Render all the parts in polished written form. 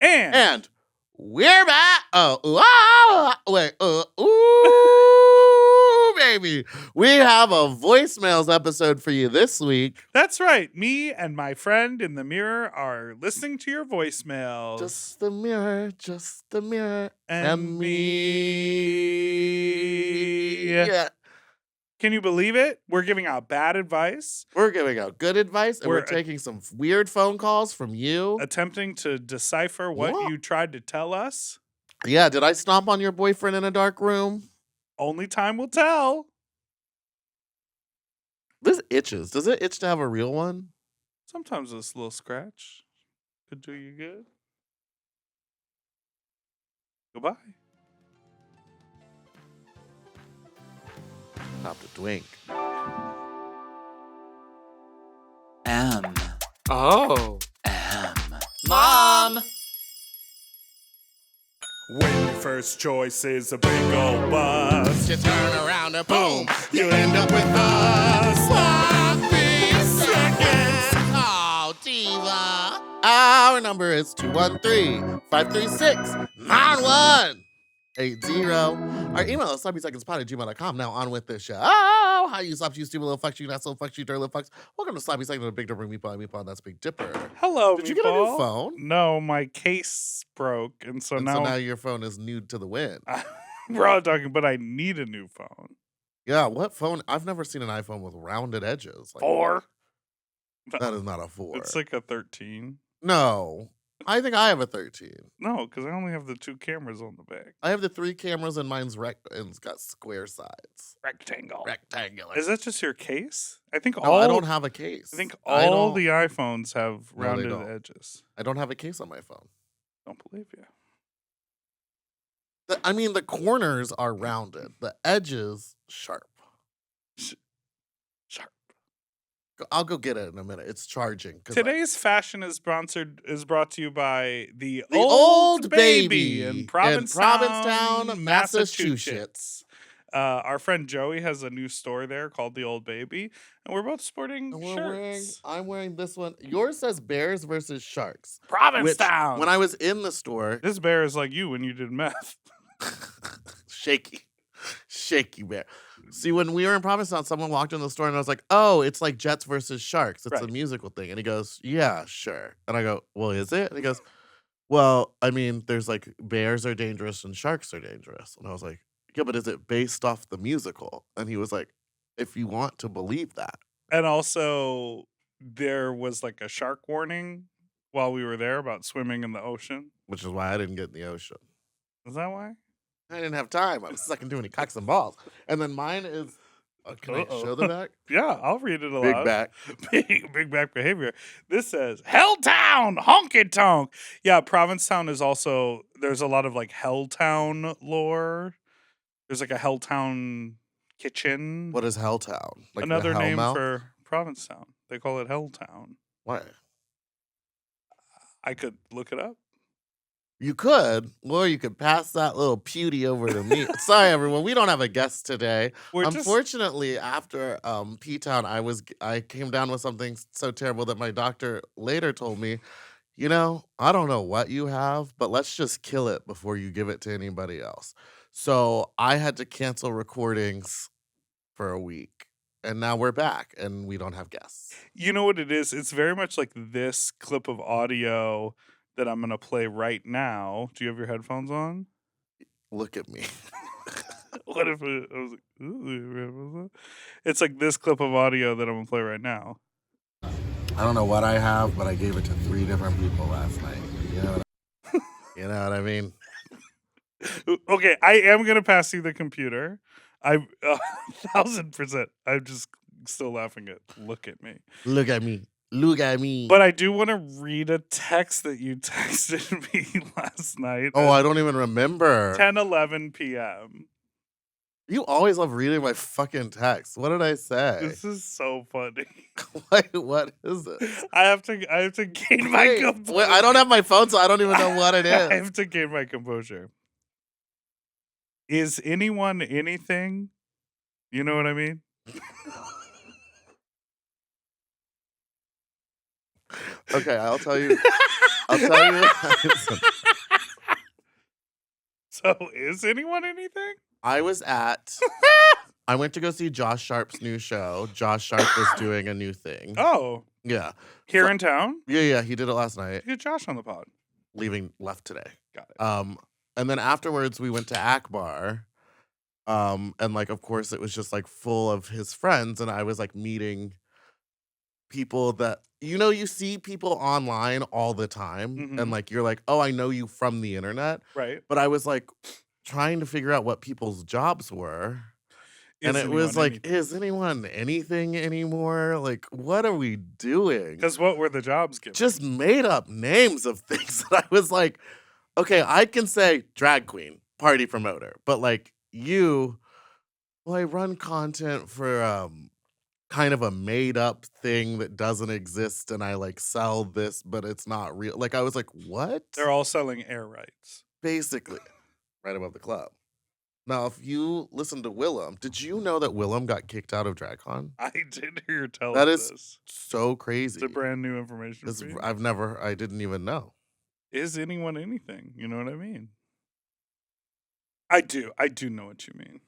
And we're back. Ooh, baby. We have a voicemails episode for you this week. That's right. Me and my friend in the mirror are listening to your voicemails. Just the mirror, and me. Yeah. Can you believe it? We're giving out bad advice. We're giving out good advice, and we're taking some weird phone calls from you. Attempting to decipher what you tried to tell us. Yeah, did I stomp on your boyfriend in a dark room? Only time will tell. This itches. Does it itch to have a real one? Sometimes this little scratch could do you good. Goodbye. Stop to twink. M. Oh. M. Mom! When your first choice is a big old bus, You turn around and boom, you end up with a sloppy seconds. Oh, diva. Our number is 213-536-9180. Our email is sloppysecondspot@gmail.com. Now on with this show. Oh, how you slops, you stupid little fucks, you not so fucks, you dirty little fucks. Welcome to Sloppy Second of Big Dipper Meatball, and that's Big Dipper. hello, Did you get a new Meatball. phone? No, my case broke, and so now your phone is new to the wind. we're all talking, but I need a new phone. Yeah, what phone? I've never seen an iPhone with rounded edges. Like, 4. That is not a 4. It's like a 13. No. I think I have a 13. No, because I only have the 2 cameras on the back. I have the 3 cameras and mine's and it's got square sides. Rectangular. Is that just your case? I think No, all I don't have a case. I think all the iPhones have No, they rounded don't. edges. I don't have a case on my phone. Don't believe you. I mean, the corners are rounded. The edges, sharp. Sharp. I'll go get it in a minute. It's charging. Today's fashion is brought to you by the Old Baby in in Provincetown, Massachusetts. Our friend Joey has a new store there called the Old Baby, and we're both sporting shirts. I'm wearing this one. Yours says Bears versus Sharks. Provincetown. When I was in the store, This bear is like you when you did meth. shaky bear. See, when we were in Provincetown, someone walked in the store and I was like, "Oh, it's like Jets versus Sharks. It's a Right. musical thing." And he goes, "Yeah, sure." And I go, "Well, is it?" And he goes, "Well, I mean, there's like bears are dangerous and sharks are dangerous." And I was like, "Yeah, but is it based off the musical?" And he was like, "If you want to believe that." And also, there was like a shark warning while we were there about swimming in the ocean. Which is why I didn't get in the ocean. Is that why? I didn't have time. I was sucking too many cocks and balls. And then mine is, can I show the back? Yeah, I'll read it aloud. Big back. Big back behavior. This says Helltown, honky tonk. Yeah, Provincetown is also, there's a lot of like Helltown lore. There's like a Helltown kitchen. What is Helltown? Like Another the name Hellmouth? for Provincetown. They call it Helltown. Why? I could look it up. You could, or you could pass that little beauty over to me. Sorry, everyone, we don't have a guest today. Unfortunately, after P-Town, I came down with something so terrible that my doctor later told me, "You know, I don't know what you have, but let's just kill it before you give it to anybody else." So I had to cancel recordings for a week, and now we're back, and we don't have guests. You know what it is? It's very much like this clip of audio that I'm going to play right now. Do you have your headphones on? Look at me. What if I was like, ooh, it's like this clip of audio that I'm going to play right now. I don't know what I have, but I gave it to 3 different people last night. You know what I mean? Okay, I am going to pass you the computer. I'm 1,000%. I'm just still laughing at look at me. Look at me. Look at me. But I do want to read a text that you texted me last night. Oh, I don't even remember. 10:11 p.m. You always love reading my fucking text. What did I say? This is so funny. What is this? I have to gain my composure. Wait, I don't have my phone, so I don't even know what it is. I have to gain my composure. Is anyone anything? You know what I mean? Okay, I'll tell you. So, is anyone anything? I went to go see Josh Sharp's new show. Josh Sharp is doing a new thing. Oh. Yeah. Here in town? Yeah, he did it last night. Get Josh on the pod. Left today. Got it. And then afterwards we went to Akbar. And like of course it was just like full of his friends, and I was like meeting people that you see people online all the time, and like you're like, oh, I know you from the internet. Right. But I was like trying to figure out what people's jobs were. And it was like, is anyone anything anymore? Like, what are we doing? Because what were the jobs given? Just made up names of things that I was like, okay, I can say drag queen, party promoter, but like I run content for kind of a made up thing that doesn't exist, and I like sell this, but it's not real. Like I was like, what? They're all selling air rights. Basically, right above the club. Now, if you listen to Willem, did you know that Willem got kicked out of DragCon? I did hear you tell That us is this. so crazy. It's a brand new information for you. I didn't even know. Is anyone anything? You know what I mean? I do know what you mean.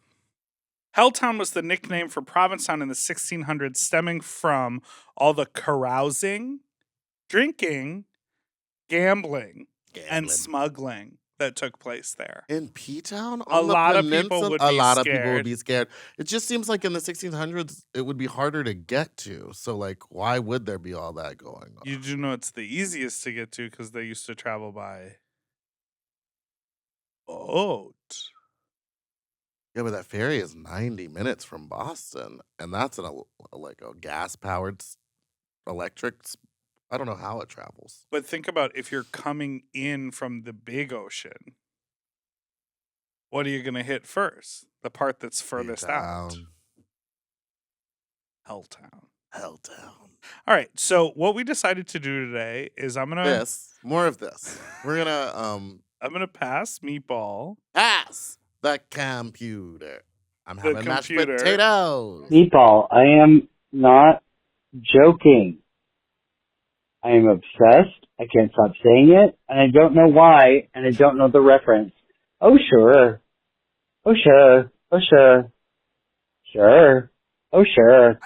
Helltown was the nickname for Provincetown in the 1600s, stemming from all the carousing, drinking, gambling, and smuggling that took place there. In P-Town? A lot of people would be scared. It just seems like in the 1600s, it would be harder to get to. So, like, why would there be all that going on? You do know it's the easiest to get to because they used to travel by boat. Yeah, but that ferry is 90 minutes from Boston, and that's a gas-powered electric. I don't know how it travels. But think about if you're coming in from the big ocean, what are you going to hit first? The part that's furthest out. Helltown. All right, so what we decided to do today is more of this. We're gonna I'm gonna pass Meatball. Pass the computer. I'm having mashed potatoes. Meatball, I am not joking. I am obsessed. I can't stop saying it, and I don't know why, and I don't know the reference. Oh, sure. Oh, sure. Oh, sure. Sure. Oh, sure.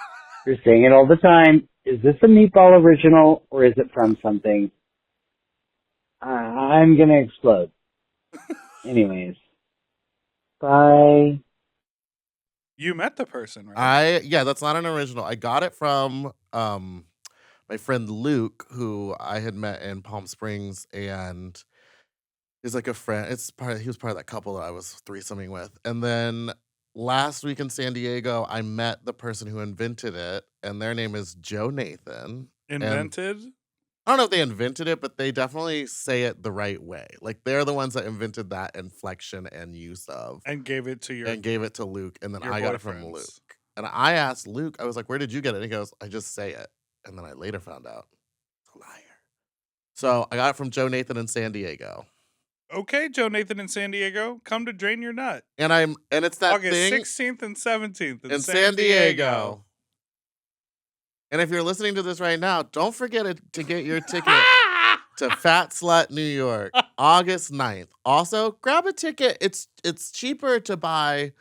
You're saying it all the time. Is this a Meatball original, or is it from something? I'm gonna explode. Anyways. Bye. You met the person, right? That's not an original. I got it from my friend Luke, who I had met in Palm Springs, and is like a friend. He was part of that couple that I was threesoming with. And then last week in San Diego, I met the person who invented it, and their name is Joe Nathan. Invented? I don't know if they invented it, but they definitely say it the right way. Like they're the ones that invented that inflection and use of. And gave it to Luke, and then I got it from Luke. And I asked Luke, I was like, where did you get it? And he goes, I just say it. And then I later found out. It's a liar. So I got it from Joe Nathan in San Diego. Okay, Joe Nathan in San Diego, come to drain your nut. And it's that August thing 16th and 17th in San Diego. And if you're listening to this right now, don't forget to get your ticket to Fat Slut New York, August 9th. Also, grab a ticket. It's cheaper to buy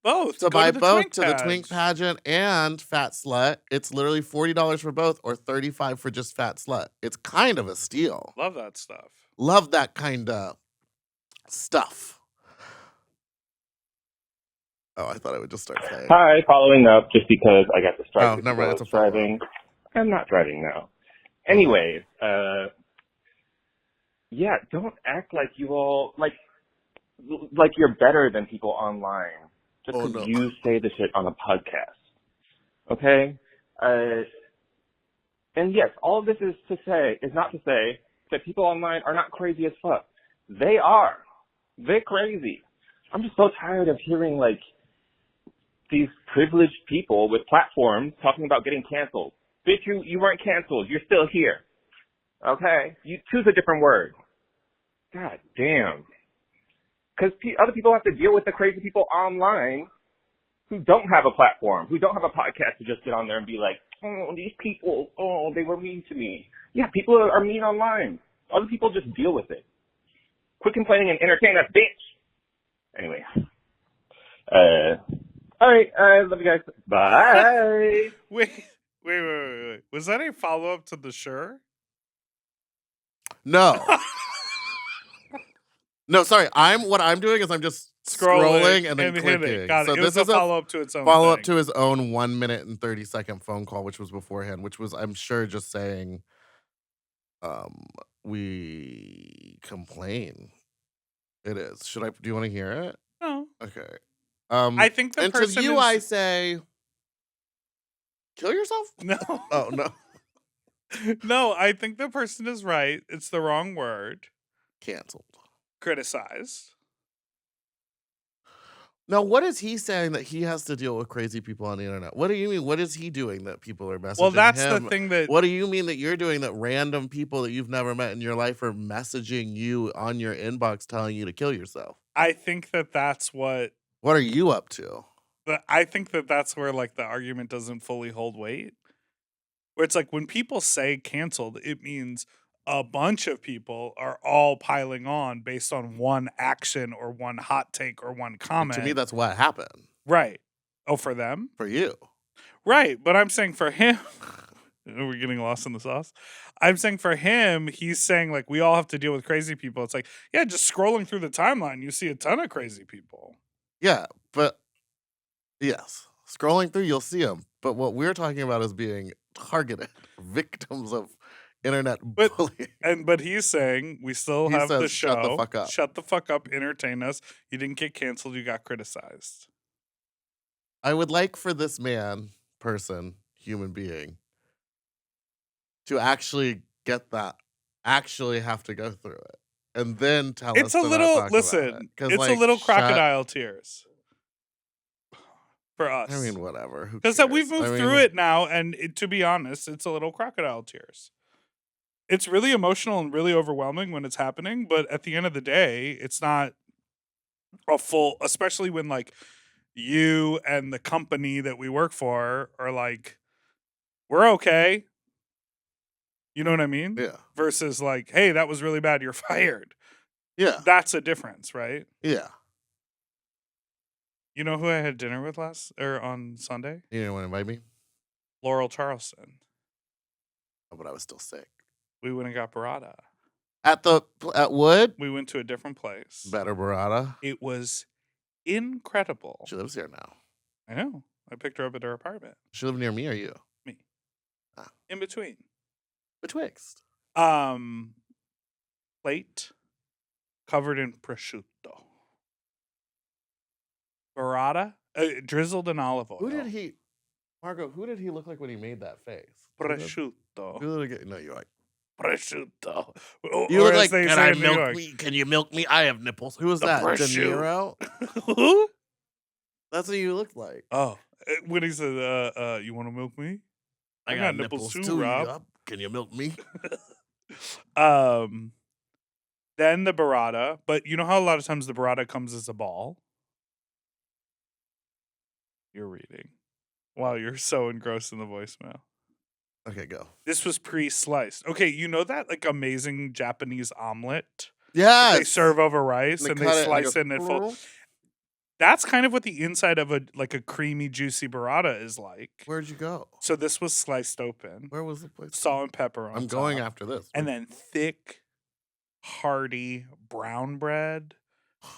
both. To buy both to the Twink pageant and Fat Slut. It's literally $40 for both or $35 for just Fat Slut. It's kind of a steal. Love that stuff. Love that kind of stuff. Oh, I thought I would just start playing. Hi, following up just because I got distracted. Oh, never mind. It's driving. I'm not driving now. Anyways, yeah, don't act like you all like you're better than people online just because you say the shit on a podcast. Okay? And yes, all of this is not to say that people online are not crazy as fuck. They are. They're crazy. I'm just so tired of hearing these privileged people with platforms talking about getting canceled. Bitch, you weren't canceled. You're still here. Okay? You choose a different word. God damn. Because other people have to deal with the crazy people online who don't have a platform, who don't have a podcast to just get on there and be like, oh, these people, oh, they were mean to me. Yeah, people are mean online. Other people just deal with it. Quit complaining and entertain us, bitch. Anyway. All right. Love you guys. Bye. Wait. Was that a follow up to the Sure? No. No, sorry. What I'm doing is I'm just scrolling and then hit it. clicking. Got it. So It was this a is a follow up to its own follow up thing. to his own 1 minute and 30-second phone call, which was beforehand, which was, I'm sure, just saying, we complain. It is. Do you want to hear it? No. Okay. I think the and person to you, is... I say, kill yourself? No. Oh, no. No, I think the person is right. It's the wrong word. Canceled. Criticize. Now, what is he saying that he has to deal with crazy people on the internet? What do you mean? What is he doing that people are messaging Well, that's him? the thing that... What do you mean that you're doing that random people that you've never met in your life are messaging you on your inbox telling you to kill yourself? I think that that's what... What are you up to? I think that that's where, like, the argument doesn't fully hold weight. Where it's like, when people say canceled, it means a bunch of people are all piling on based on one action or one hot take or one comment. To me, that's what happened. Right. Oh, for them? For you. Right. But I'm saying for him, we're getting lost in the sauce. I'm saying for him, he's saying, like, we all have to deal with crazy people. It's like, yeah, just scrolling through the timeline, you see a ton of crazy people. Yeah, but yes, scrolling through, you'll see them. But what we're talking about is being targeted, victims of internet bullying. But he's saying we still He have the says, show. shut the fuck up. Shut the fuck up. Entertain us. You didn't get canceled. You got criticized. I would like for this human being, to actually get that, actually have to go through it, and then tell us. It's a little, listen, it's like, a little crocodile tears for us. I mean, whatever. Because we've moved through it now, and to be honest, it's a little crocodile tears. It's really emotional and really overwhelming when it's happening, but at the end of the day, it's not a full, especially when, like, you and the company that we work for are like, we're okay. You know what I mean? Yeah. Versus like, hey, that was really bad. You're fired. Yeah. That's a difference, right? Yeah. You know who I had dinner with on Sunday? You didn't want to invite me? Laurel Charleston. Oh, but I was still sick. We went and got burrata. At Wood? We went to a different place. Better burrata? It was incredible. She lives here now. I know. I picked her up at her apartment. She live near me or you? Me. In between. Betwixt. Plate covered in prosciutto. Burrata drizzled in olive oil. Margo, who did he look like when he made that face? Prosciutto. No, you're like, prosciutto. You look like, can you milk me? I have nipples. Who was that? De Niro? Who? That's what you looked like. Oh, when he said, you want to milk me? I got nipples too, Rob. Can you milk me? Then the burrata, but you know how a lot of times the burrata comes as a ball? You're reading. Wow, you're so engrossed in the voicemail. Okay, go. This was pre-sliced. Okay, you know that like amazing Japanese omelet? Yes. They serve over rice and they slice it and it folds. That's kind of what the inside of a creamy, juicy burrata is like. Where'd you go? So this was sliced open. Where was the place? Salt and pepper on I'm top. going after this. And then thick, hearty brown bread,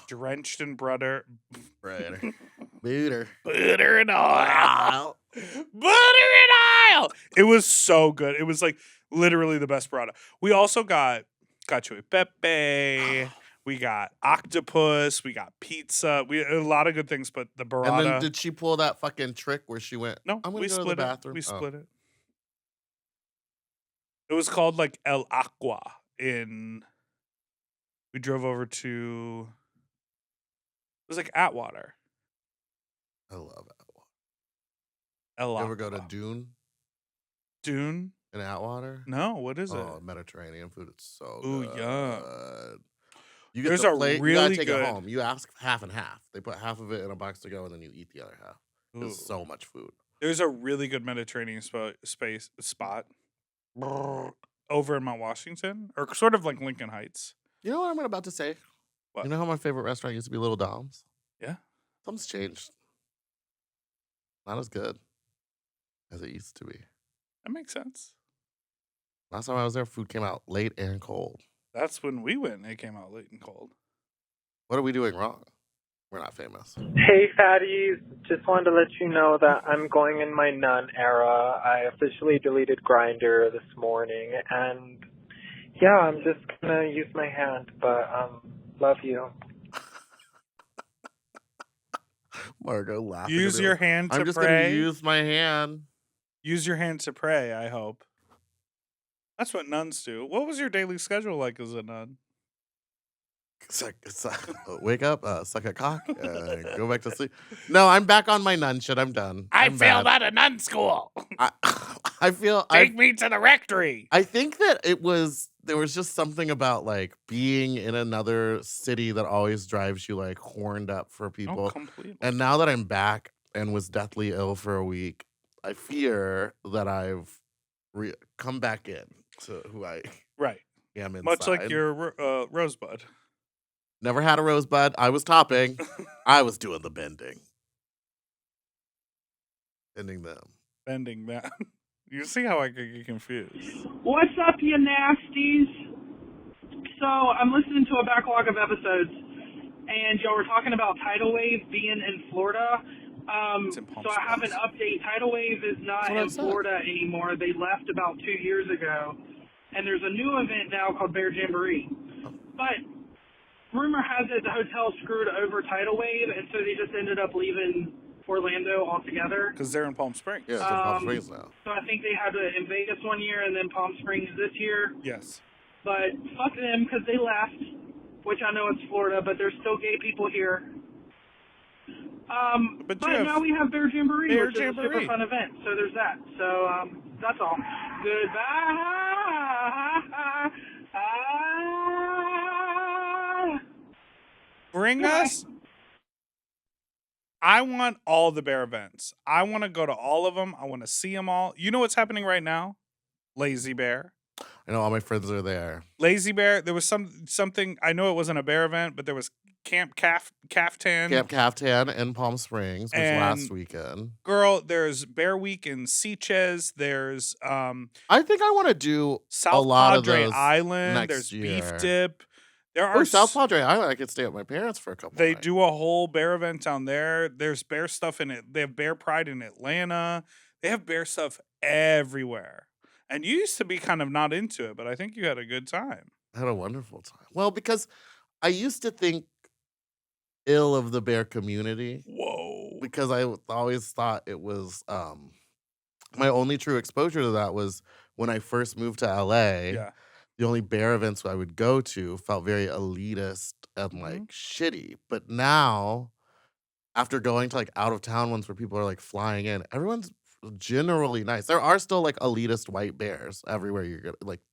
drenched in butter. Butter and oil. Butter and oil. It was so good. It was like literally the best burrata. We also got cacio e pepe. We got octopus. We got pizza. We a lot of good things, but the burrata. And then did she pull that fucking trick where she went? No, I'm gonna go to the bathroom. We split it. It was called like El Aqua we drove over to. It was like Atwater. I love Atwater. El Aqua. You ever go to Dune? Dune? In Atwater? No, what is it? Oh, Mediterranean food. It's so good. Ooh, yeah. You get There's the a plate, really you gotta take good... it home. You ask half and half. They put half of it in a box to go, and then you eat the other half. There's so much food. There's a really good Mediterranean spot over in Mount Washington, or sort of like Lincoln Heights. You know what I'm about to say? What? You know how my favorite restaurant used to be Little Dom's? Yeah. Something's changed. Not as good as it used to be. That makes sense. Last time I was there, food came out late and cold. That's when we went. It came out late and cold. What are we doing wrong? We're not famous. Hey, fatties. Just wanted to let you know that I'm going in my nun era. I officially deleted Grindr this morning, and yeah, I'm just gonna use my hand, but love you. Margo laughing. Use your hand to I'm just pray. gonna use my hand. Use your hand to pray, I hope. That's what nuns do. What was your daily schedule like as a nun? Wake up, suck a cock, go back to sleep. No, I'm back on my nun shit. I'm done. I I'm failed bad. out of nun school. I feel Take me to the rectory. I think that there was just something about like being in another city that always drives you like horned up for people. Oh, completely. And now that I'm back and was deathly ill for a week, I fear that I've come back in to who I Right. am inside. Much like your rosebud. Never had a rosebud. I was topping. I was doing the bending. Bending them. Bending that. You see how I could get confused. What's up, you nasties? So I'm listening to a backlog of episodes, and y'all were talking about tidal wave being in Florida. So I have an update. Tidal wave is not in Florida anymore. They left about 2 years ago, and there's a new event now called Bear Jamboree. But rumor has it the hotel screwed over tidal wave, and so they just ended up leaving Orlando altogether. Because they're in Palm Springs. Yeah, it's in Palm Springs now. So I think they had it in Vegas one year and then Palm Springs this year. Yes. But fuck them because they left, which I know it's Florida, but there's still gay people here. But now we have Bear Jamboree, which is a super fun event. So there's that. So that's all. Goodbye. Bring us. I want all the bear events. I want to go to all of them. I want to see them all. You know what's happening right now? Lazy Bear. I know all my friends are there. Lazy Bear. There was something. I know it wasn't a bear event, but there was Camp Caftan. Camp Caftan in Palm Springs was last weekend. Girl, there's Bear Week in Sitges. There's I think I want to do South a lot Padre of those Island. next There's year. Beef Dip. There are South Padre Island. I could stay at my parents for a couple. They nights. do a whole bear event down there. There's bear stuff in it. They have Bear Pride in Atlanta. They have bear stuff everywhere. And you used to be kind of not into it, but I think you had a good time. I had a wonderful time. Well, because I used to think ill of the bear community. Whoa. Because I always thought it was my only true exposure to that was when I first moved to LA. Yeah. The only bear events I would go to felt very elitist and like shitty. But now, after going to like out of town ones where people are like flying in, everyone's generally nice. There are still like elitist white bears everywhere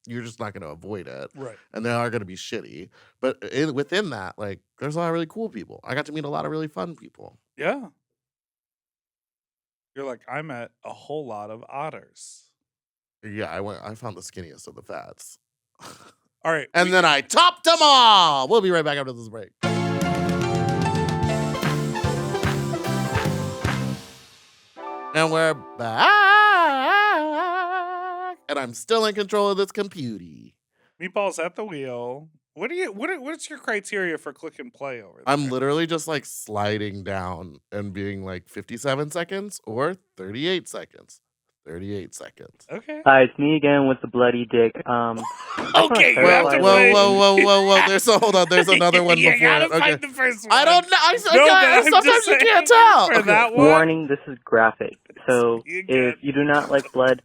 you're just not going to avoid it. Right. And they are going to be shitty. But within that, like there's a lot of really cool people. I got to meet a lot of really fun people. Yeah. You're like, I met a whole lot of otters. Yeah, I found the skinniest of the fats. All right. And then I topped them all. We'll be right back after this break. And we're back. And I'm still in control of this computer. Meatball's at the wheel. What's your criteria for click and play over there? I'm literally just like sliding down and being like 57 seconds or 38 seconds. 38 seconds. Okay. Hi, it's me again with the bloody dick. Okay, whoa. Hold on. There's another one before. You gotta Okay. find the first one. I don't know. I'm Sometimes just you saying can't tell. for Okay. that one. Warning, this is graphic. So if you do not like blood,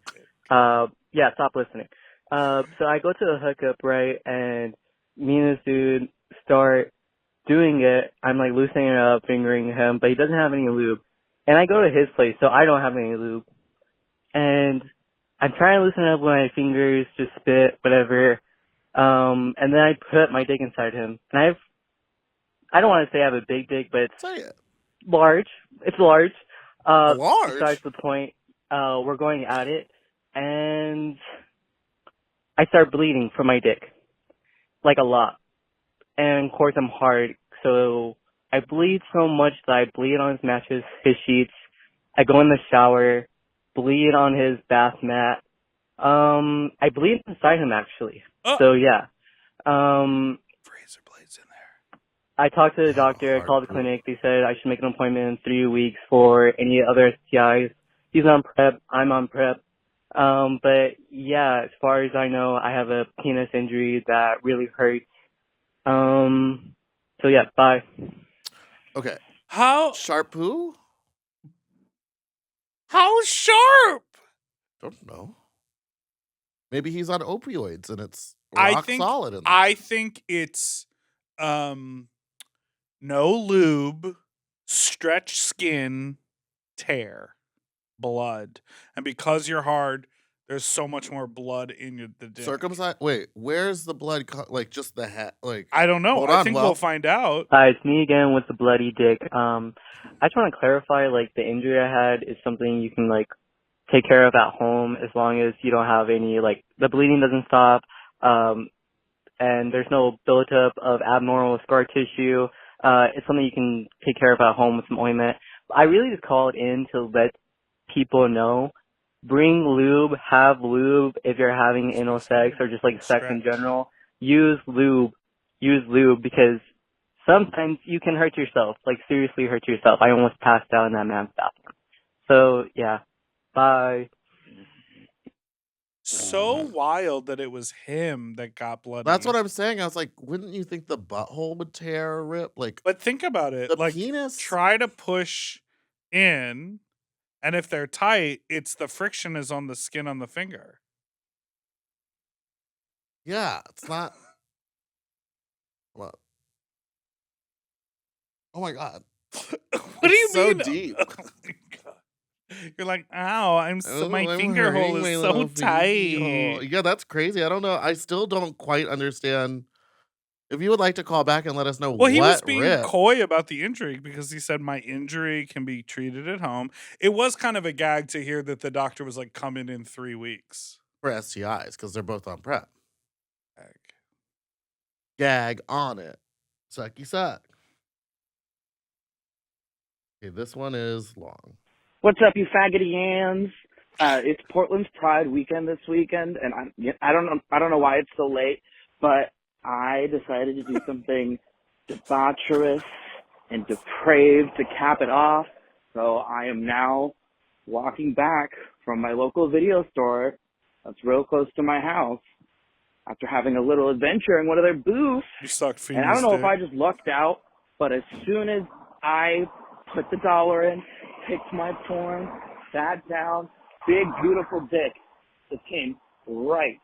yeah, stop listening. So I go to the hookup, right, and me and this dude start doing it. I'm like loosening it up, fingering him, but he doesn't have any lube. And I go to his place, so I don't have any lube. And I'm trying to loosen it up with my fingers, just spit, whatever. And then I put my dick inside him. And I don't want to say I have a big dick, but it's large. It's large. Large? Besides the point, we're going at it. And I start bleeding from my dick. Like a lot. and of course I'm hard, so I bleed so much that I bleed on his mattress, his sheets. I go in the shower, bleed on his bath mat. I bleed inside him actually. So yeah. Razor blades in there. I talked to the doctor. I called the clinic. They said I should make an appointment in 3 weeks for any other STIs. He's on prep. I'm on prep. But yeah, as far as I know, I have a penis injury that really hurts. So yeah, bye. Okay. How sharp who? How sharp? Don't know. Maybe he's on opioids and it's rock solid in there. I think it's no lube, stretch skin, tear, blood. And because you're hard, there's so much more blood in the dick. Circumcised? Wait, where's the blood? Like just the head? Like I don't know. Hold I on, think well, we'll find out. Hi, it's me again with the bloody dick. I just want to clarify, like, the injury I had is something you can, like, take care of at home as long as you don't have any, like, the bleeding doesn't stop, and there's no buildup of abnormal scar tissue. It's something you can take care of at home with some ointment. I really just called in to let people know, bring lube, have lube if you're having anal sex or just, like, sex in general. Use lube because sometimes you can hurt yourself, like seriously hurt yourself. I almost passed out in that man's bathroom. So yeah, bye. So wild that it was him that got bloody. That's what I'm saying. I was like, wouldn't you think the butthole would tear or rip? Like, but think about it. The like, penis. Try to push in, and if they're tight, it's the friction is on the skin on the finger. Yeah, it's not. What? Oh my god! What do you so mean? deep. Oh my god! You're like, ow! My I'm finger hole hurting my is so little fingy hole. tight. Yeah, that's crazy. I don't know. I still don't quite understand. If you would like to call back and let us know Well, he was what being ripped. coy about the injury because he said my injury can be treated at home. It was kind of a gag to hear that the doctor was like, come in 3 weeks. For STIs, because they're both on prep. Gag on it. Sucky suck. Okay, this one is long. What's up, you faggoty yams? It's Portland's Pride weekend this weekend, and I don't know why it's so late, but I decided to do something debaucherous and depraved to cap it off. So I am now walking back from my local video store that's real close to my house after having a little adventure in one of their booths. You sucked for And I don't know if I just lucked out, but as soon as I put the dollar in, picked my porn, sat down, big beautiful dick just came right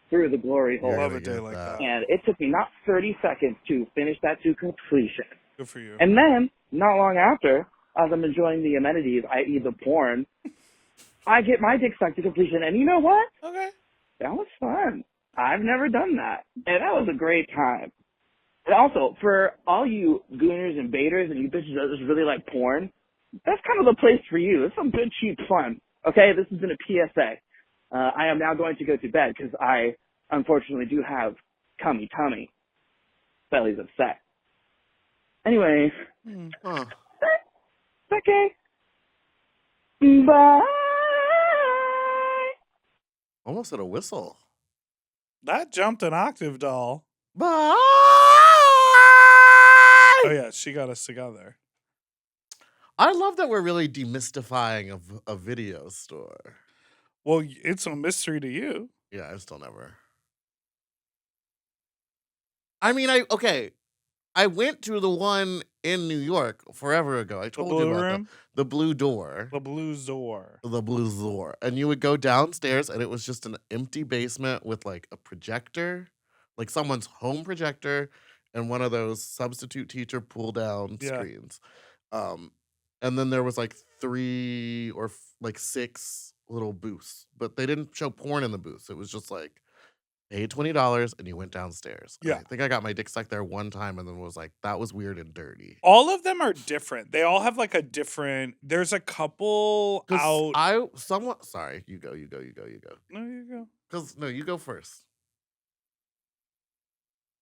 through the glory hole. Love a day like that. And it took me not 30 seconds to finish that to completion. Good for you. And then, not long after, as I'm enjoying the amenities, i.e. the porn, I get my dick sucked to completion. And you know what? Okay. That was fun. I've never done that. And that was a great time. And also, for all you gooners and baiters and you bitches that just really like porn, that's kind of the place for you. It's some good, cheap fun. Okay, this has been a PSA. I am now going to go to bed because I, unfortunately, do have cummy tummy. Belly's upset. Anyway, okay. Bye. Almost at a whistle. That jumped an octave, doll. Bye. Oh yeah, she got us together. I love that we're really demystifying a video store. Well, it's a mystery to you. Yeah, I've still never. I mean, I went to the one in New York forever ago. I told you about that. The Blue Door. The Blue Door. The Blue Door. And you would go downstairs and it was just an empty basement with like a projector, like someone's home projector and one of those substitute teacher pull down screens. And then there was like 3 or 6 little booths, but they didn't show porn in the booths. It was just like, paid $20 and you went downstairs. Yeah. I think I got my dick sucked there one time and then was like, that was weird and dirty. All of them are different. They all have like a different. There's a couple out. Sorry, you go. No, you go. Because no, you go first.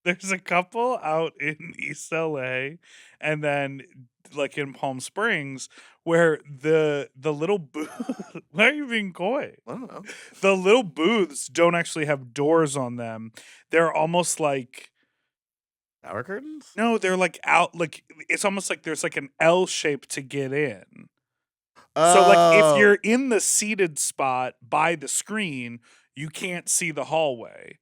There's a couple out in East LA and then like in Palm Springs where the little booth why are you being coy? I don't know. The little booths don't actually have doors on them. They're almost like Shower curtains? no, they're like out like it's almost like there's like an L shape to get in. So like if Oh, you're in the seated spot by the screen, you can't see the hallway.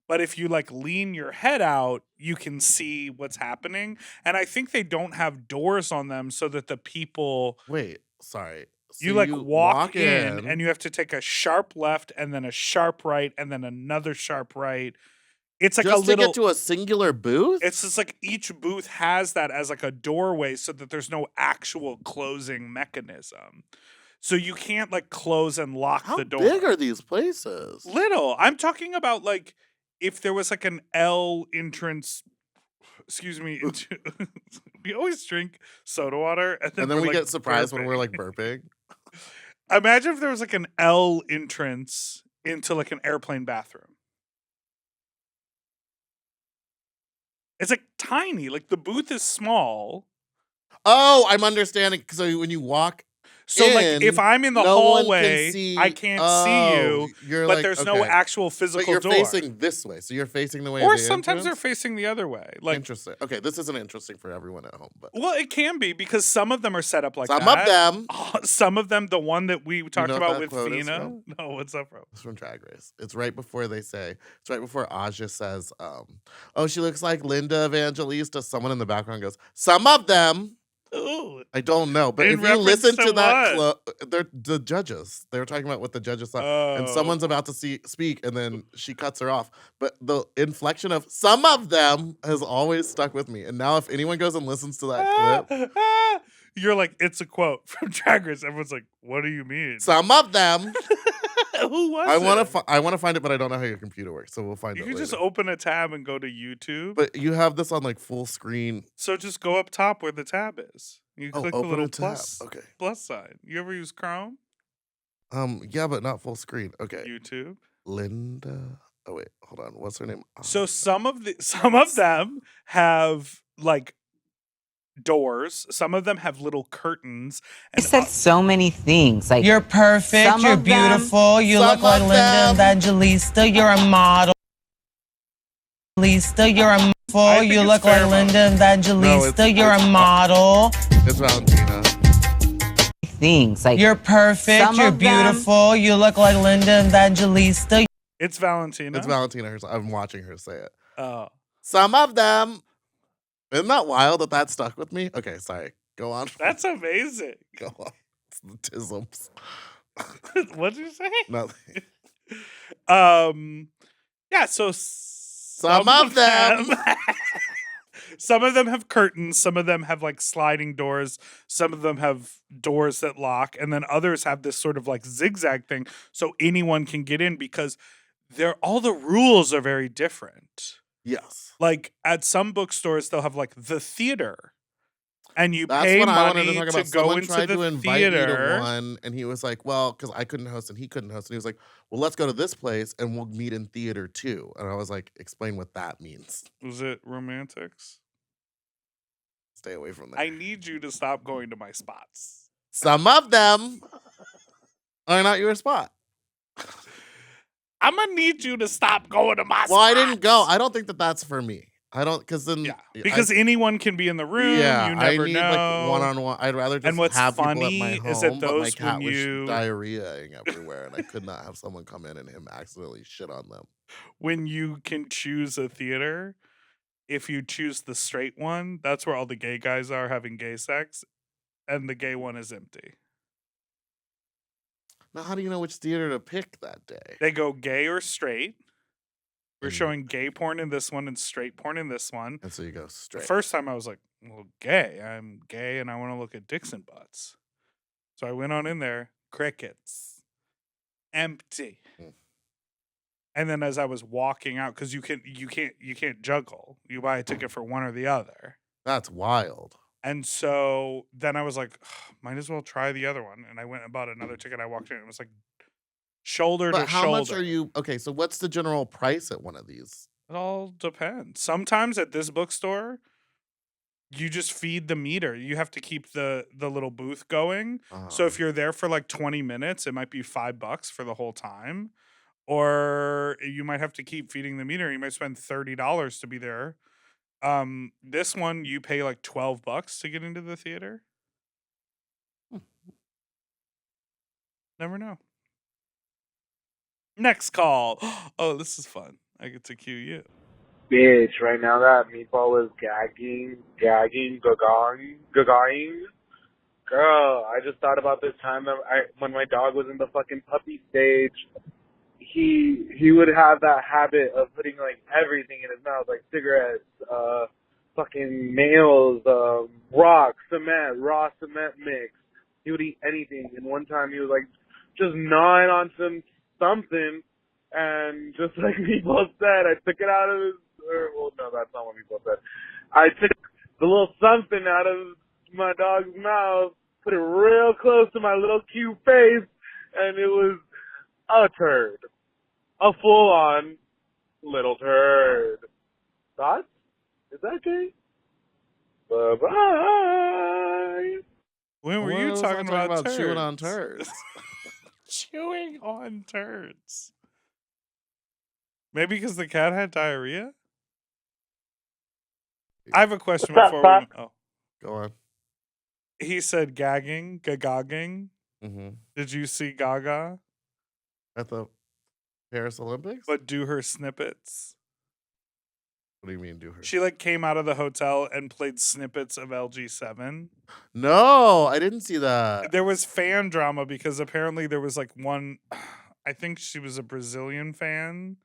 But if you like lean your head out, you can see what's happening. And I think they don't have doors on them so that the people wait, sorry. So you like you walk walk in and in. you have to take a sharp left and then a sharp right and then another sharp right. It's like a Just to get little to a singular booth? it's just like each booth has that as like a doorway so that there's no actual closing mechanism. So you can't like close and lock How the door. big are these places? Little. I'm talking about like if there was like an L entrance, excuse me, into we always drink soda water and And then we're we like get surprised when we're burping. like burping. Imagine if there was like an L entrance into like an airplane bathroom. It's like tiny. Like the booth is small. Oh, I'm understanding. So when you walk So like if in, I'm in the no one can hallway, see. I can't see Oh, you, you're but like, there's no okay. actual But physical you're door. facing this way. So you're facing the way Or of the sometimes they're entrance? facing the other way. Like Interesting. Okay, this isn't interesting for everyone at home, but well, it can be because some of them are set up like some that. of them. Some of them, the one that we talked know what about that with quote is Fina. from? No, what's that from? It's from Drag Race. It's right before Aja says, oh, she looks like Linda Evangelista. Someone in the background goes, some of them. Ooh. I don't know, but In if you reference listen to to that what? they're the judges. They were talking about what the judges thought, and Oh. someone's about to speak, and then she cuts her off. But the inflection of some of them has always stuck with me. And now, if anyone goes and listens to that clip, You're like, it's a quote from Drag Race. Everyone's like, what do you mean? some of them. Who was I it? want to find it, but I don't know how your computer works, so we'll find You it can later. just open a tab and go to YouTube. But you have this on like full screen. So just go up top where the tab is. You click the open little a tab. plus Okay. plus sign. You ever use Chrome? Yeah, but not full screen. Okay. YouTube. Linda. Oh wait, hold on. What's her name? So some of them have like doors. Some of them have little curtains. I said so many things. Like You're perfect. some You're of them- beautiful. You some look like of Linda them- Evangelista. You're a model. Lista, you're a I model. think You it's look like Fairmont. Linda Evangelista. You're a it's- model. It's Valentina. things. Like You're perfect. some You're of them- beautiful. You look like Linda Evangelista. It's Valentina. It's Valentina herself. I'm watching her say it. Oh. Some of them. Isn't that wild that stuck with me? Okay, sorry. Go on. That's amazing. Go on. It's the tisms. What'd you say? Nothing. Yeah, so Some of them. some of them have curtains, some of them have like sliding doors, some of them have doors that lock, and then others have this sort of like zigzag thing so anyone can get in because all the rules are very different. Yes. Like at some bookstores they'll have like the theater. And you That's pay what I wanted money to talk to about. go Someone into tried the to invite me to theater. one, and he was like, well, because I couldn't host and he couldn't host. And he was like, well, let's go to this place and we'll meet in theater too. And I was like, explain what that means. Was it romantics? Stay away from that. I need you to stop going to my spots. Some of them are not your spot. I'm gonna need you to stop going to my Well, I spots. didn't go. I don't think that's for me. I don't, because then. Yeah, because anyone can be in the room. Yeah, you never I need know. like one-on-one. I'd rather just And what's have people at funny my home, is that but my those cat when was you- diarrheaing everywhere, and I could not have someone come in and him accidentally shit on them. When you can choose a theater, if you choose the straight one, that's where all the gay guys are having gay sex, and the gay one is empty. Now, how do you know which theater to pick that day? They go gay or straight. We're Mm. showing gay porn in this one and straight porn in this one. And so you go The straight. first time I was like, well, gay. I'm gay and I want to look at dicks and butts. So I went on in there, crickets, empty. Mm. And then as I was walking out, because you can't juggle. You buy a ticket for one or the other. That's wild. And so then I was like, might as well try the other one. And I went and bought another ticket. I walked in. It was like shoulder But to how shoulder. much are you? Okay, so what's the general price at one of these? It all depends. Sometimes at this bookstore, you just feed the meter. You have to keep the little booth going. So if you're there for like 20 minutes, it might be $5 for the whole time. Or you might have to keep feeding the meter. You might spend $30 to be there. This one you pay like $12 to get into the theater. Never know. Next call. Oh, this is fun. I get to cue you. Bitch, right now that meatball is gagging, gagaing. Girl, I just thought about this time that when my dog was in the fucking puppy stage, he would have that habit of putting like everything in his mouth, like cigarettes, fucking nails, rock, cement, raw cement mix. He would eat anything. And one time he was like just gnawing on something, and just like people said, I took it out of his. Well, no, that's not what people said. I took the little something out of my dog's mouth, put it real close to my little cute face, and it was a turd. A full-on little turd. Thoughts? Is that gay? Bye-bye. When were you talking about turds? Chewing on turds? Chewing on turds. Maybe because the cat had diarrhea? I have a question before we... Oh. Go on. He said gagging, gagging. Mm-hmm. Did you see Gaga? At the Paris Olympics? But do her snippets. What do you mean do her? She like came out of the hotel and played snippets of LG7. No, I didn't see that. There was fan drama because apparently there was like one, I think she was a Brazilian fan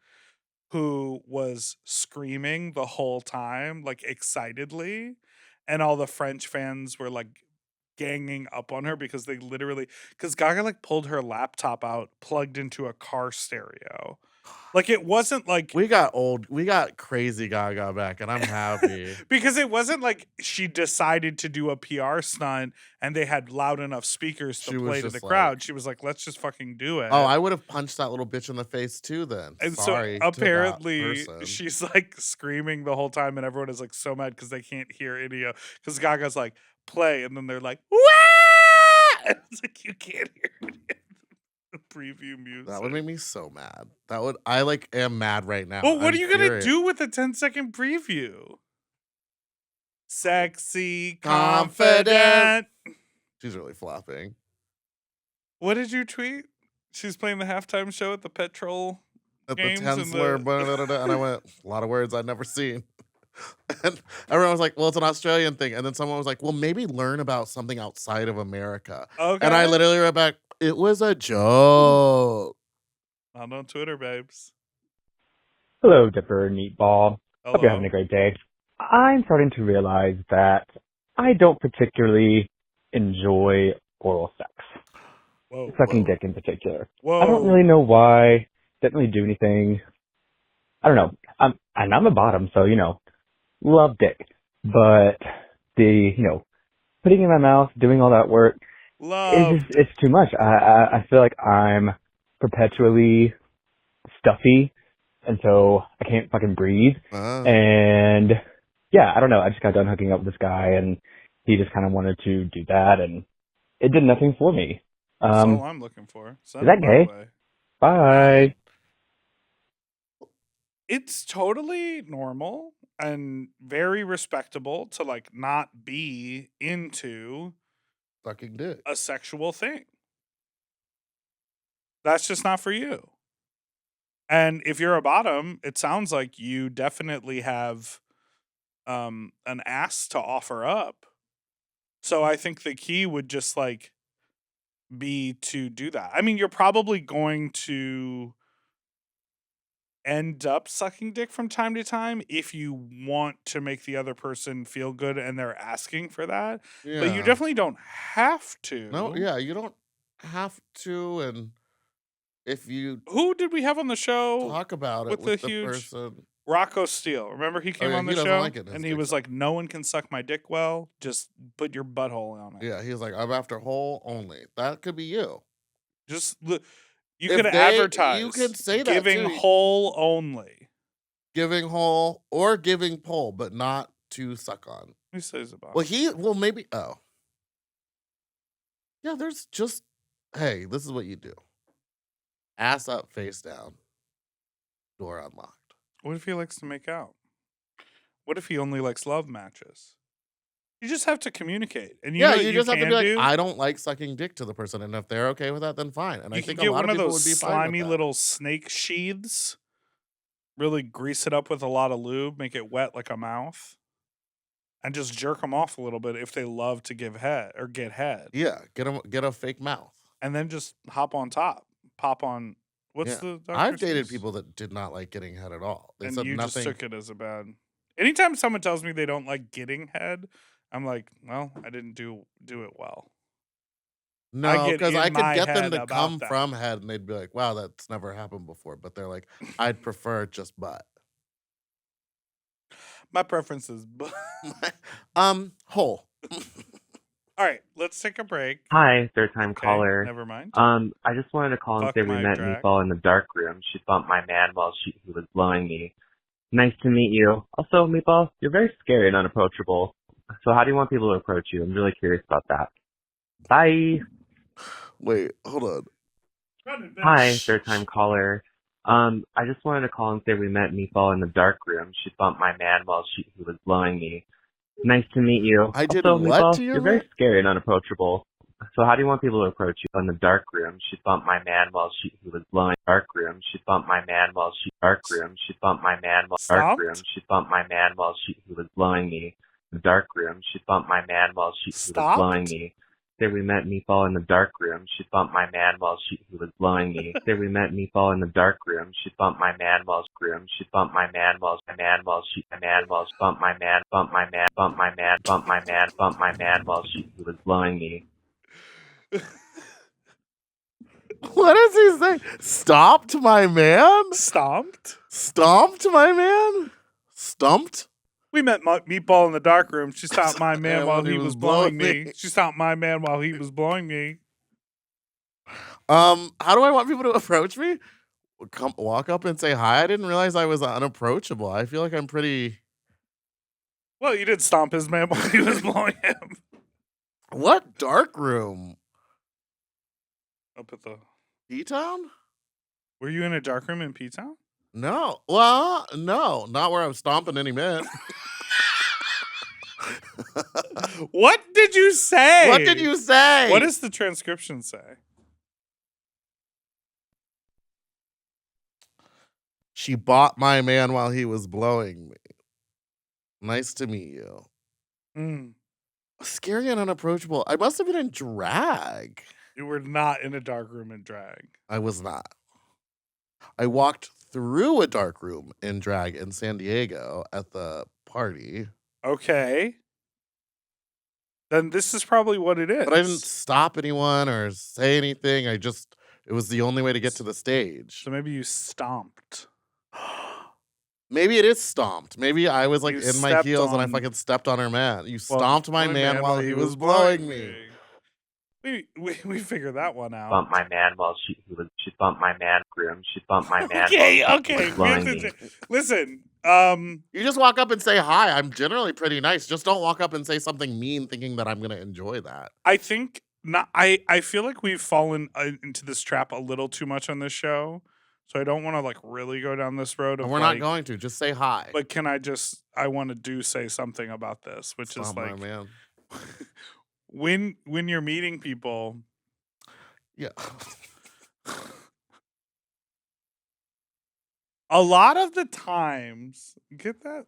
who was screaming the whole time, like excitedly. And all the French fans were like ganging up on her because they literally, because Gaga like pulled her laptop out, plugged into a car stereo. Like it wasn't like we got crazy Gaga back, and I'm happy because it wasn't like she decided to do a PR stunt and they had loud enough speakers to play to the crowd. She was like, "Let's just fucking do it." Oh, I would have punched that little bitch in the face too. Then, and sorry. So apparently, she's like screaming the whole time, and everyone is like so mad because they can't hear any. Because Gaga's like play, and then they're like, "Wah!" And it's like you can't hear any. Preview music. That would make me so mad. I like am mad right now. Well, what are you gonna do with a 10-second preview? Sexy, confident. She's really flopping. What did you tweet? She's playing the halftime show at the Petrol at games the Tensler, and I went, a lot of words I'd never seen. And everyone was like, well, it's an Australian thing. And then someone was like, well, maybe learn about something outside of America. Okay. And I literally wrote back, it was a joke. Not on Twitter, babes. Hello, Dipper and Meatball. Hello. Hope you're having a great day. I'm starting to realize that I don't particularly enjoy oral sex. Sucking dick in particular. I don't really know why. Didn't really do anything. I don't know. I'm a bottom, so, love dick. But putting it in my mouth, doing all that work, it's too much. I feel like I'm perpetually stuffy, and so I can't fucking breathe. And yeah, I don't know. I just got done hooking up with this guy, and he just kind of wanted to do that, and it did nothing for me. That's all I'm looking for. Is that gay? Bye. It's totally normal and very respectable to like not be into sucking dick, a sexual thing. That's just not for you. And if you're a bottom, it sounds like you definitely have an ass to offer up. So I think the key would just like be to do that. I mean, you're probably going to end up sucking dick from time to time if you want to make the other person feel good and they're asking for that. Yeah. But you definitely don't have to. No, yeah, you don't have to. And if you... Who did we have on the show? Talk about it with the huge person. Rocco Steele. Remember he came on the show? Like and he was like, no one can suck my dick well. Just put your butthole on it. Yeah, he was like, I'm after hole only. That could be you. Just look. You could advertise. You could say that giving hole only. giving hole or giving pole, but not to suck on. Who says about? Well, maybe. Oh, yeah. There's just. Hey, this is what you do: ass up, face down, door unlocked. What if he likes to make out? What if he only likes love matches? You just have to communicate, and you just have to be like, I don't like sucking dick to the person, and if they're okay with that, then fine. And I think a lot of people would be fine with slimy that. little snake sheaths. Really grease it up with a lot of lube, make it wet like a mouth, and just jerk them off a little bit if they love to give head or get head. Yeah, get a fake mouth, and then just hop on top, pop on. What's the? I've dated people that did not like getting head at all. They said you nothing. Just took it as a bad. Anytime someone tells me they don't like getting head, I'm like, well, I didn't do it well. No, because I could get them to come from head, and they'd be like, "Wow, that's never happened before." But they're like, "I'd prefer just butt." My preference is butt. Hole. All right, let's take a break. Hi, third-time caller. Never mind. I just wanted to call and say we met Meatball in the dark room. She bumped my man while he was blowing me. Nice to meet you. Also, Meatball, you're very scary and unapproachable. So how do you want people to approach you? I'm really curious about that. Bye. Wait, hold on. Hi, third-time caller. I just wanted to call and say we met Meatball in the dark room. She bumped my man while he was blowing me. Nice to meet you. I did also, what Meatball, to your you're very scary and unapproachable. So how do you want people to approach you? In the dark room, she bumped my man while he was blowing. Dark room, she bumped my man while dark room, she bumped my man while dark room, she bumped my man while he was blowing me. The dark room, she bumped my man while he was blowing me. There we met Meatball in the dark room. She bumped my man while he was blowing me. There we met Meatball in the dark room. She bumped my man while she bumped my man while bumped my man bumped my man bumped my man bumped my man bumped my man while he was blowing me. What does he say? Stopped my man? Stomped? Stomped my man? Stumped? We met Meatball in the dark room. She stopped my man while he was blowing me. She stopped my man while he was blowing me. How do I want people to approach me? Come walk up and say hi. I didn't realize I was unapproachable. I feel like I'm pretty. Well, you did stomp his man while he was blowing him. What dark room? Up at the P-Town? Were you in a dark room in P-Town? No. Well, no, not where I'm stomping any men. What did you say? What did you say? What does the transcription say? She bought my man while he was blowing me. Nice to meet you. Scary and unapproachable. I must have been in drag. You were not in a dark room in drag. I was not. I walked through a dark room in drag in San Diego at the party. Okay. Then this is probably what it is. But I didn't stop anyone or say anything. It was the only way to get to the stage. So maybe you stomped. Maybe it is stomped. Maybe I was like in my heels and I fucking stepped on her man. You stomped my man while he was blowing me. We figured that one out. Bumped my man while she bumped my man room. She bumped my man. Okay. Listen, you just walk up and say hi. I'm generally pretty nice. Just don't walk up and say something mean, thinking that I'm gonna enjoy that. I think not. I feel like we've fallen into this trap a little too much on this show. So I don't want to like really go down this road. We're not going to. Just say hi. But can I want to say something about this, which is like, man. when you're meeting people, yeah. A lot of the times, get that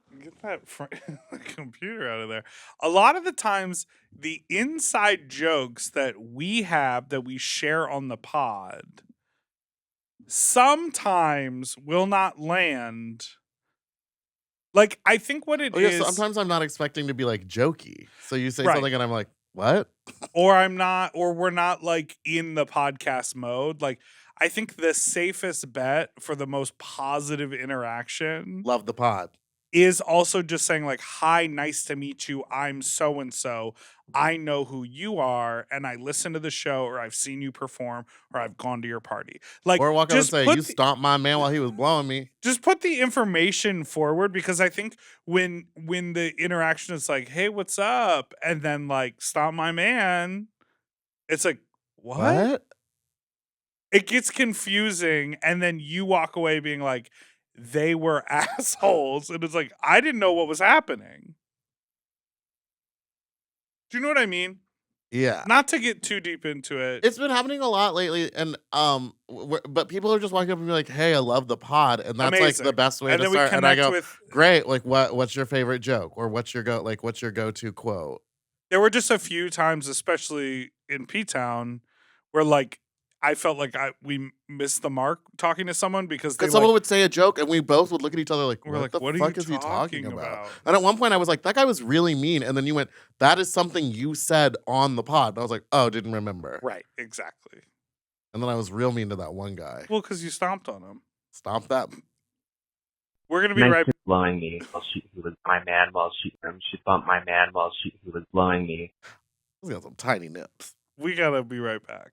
computer out of there. A lot of the times, the inside jokes that we have that we share on the pod sometimes will not land. Like, I think what it is. Sometimes I'm not expecting to be like jokey. So you say something and I'm like, what? Or we're not like in the podcast mode. Like, I think the safest bet for the most positive interaction. Love the pod. is also just saying like, hi, nice to meet you. I'm so and so. I know who you are, and I listen to the show, or I've seen you perform, or I've gone to your party. Like, Or walk up and just say, you stomped my man while he was blowing me. just put the information forward, because I think when the interaction is like, hey, what's up? And then like, stomp my man, it's like, what? It gets confusing, and then you walk away being like, they were assholes. And it's like, I didn't know what was happening. Do you know what I mean? Yeah. Not to get too deep into it. It's been happening a lot lately, and but people are just walking up and be like, "Hey, I love the pod," and that's Amazing. like the best way And to then we start. And I connect go, with- "Great! Like, what's your favorite joke, or what's your go-to quote?" There were just a few times, especially in P-Town, where like I felt like we missed the mark talking to someone, because someone would say a joke, and we both would look at each other like, We're "What like, the what are fuck you is he talking talking about?" about? And at one point, I was like, "That guy was really mean," and then you went, "That is something you said on the pod." And I was like, "Oh, didn't remember." Right, exactly. And then I was real mean to that one guy. Well, because you stomped on him. Stomp that. We're gonna be nice right. to blowing me while he was my man while she bumped my man while he was blowing me. He's got some tiny nips. We gotta be right back.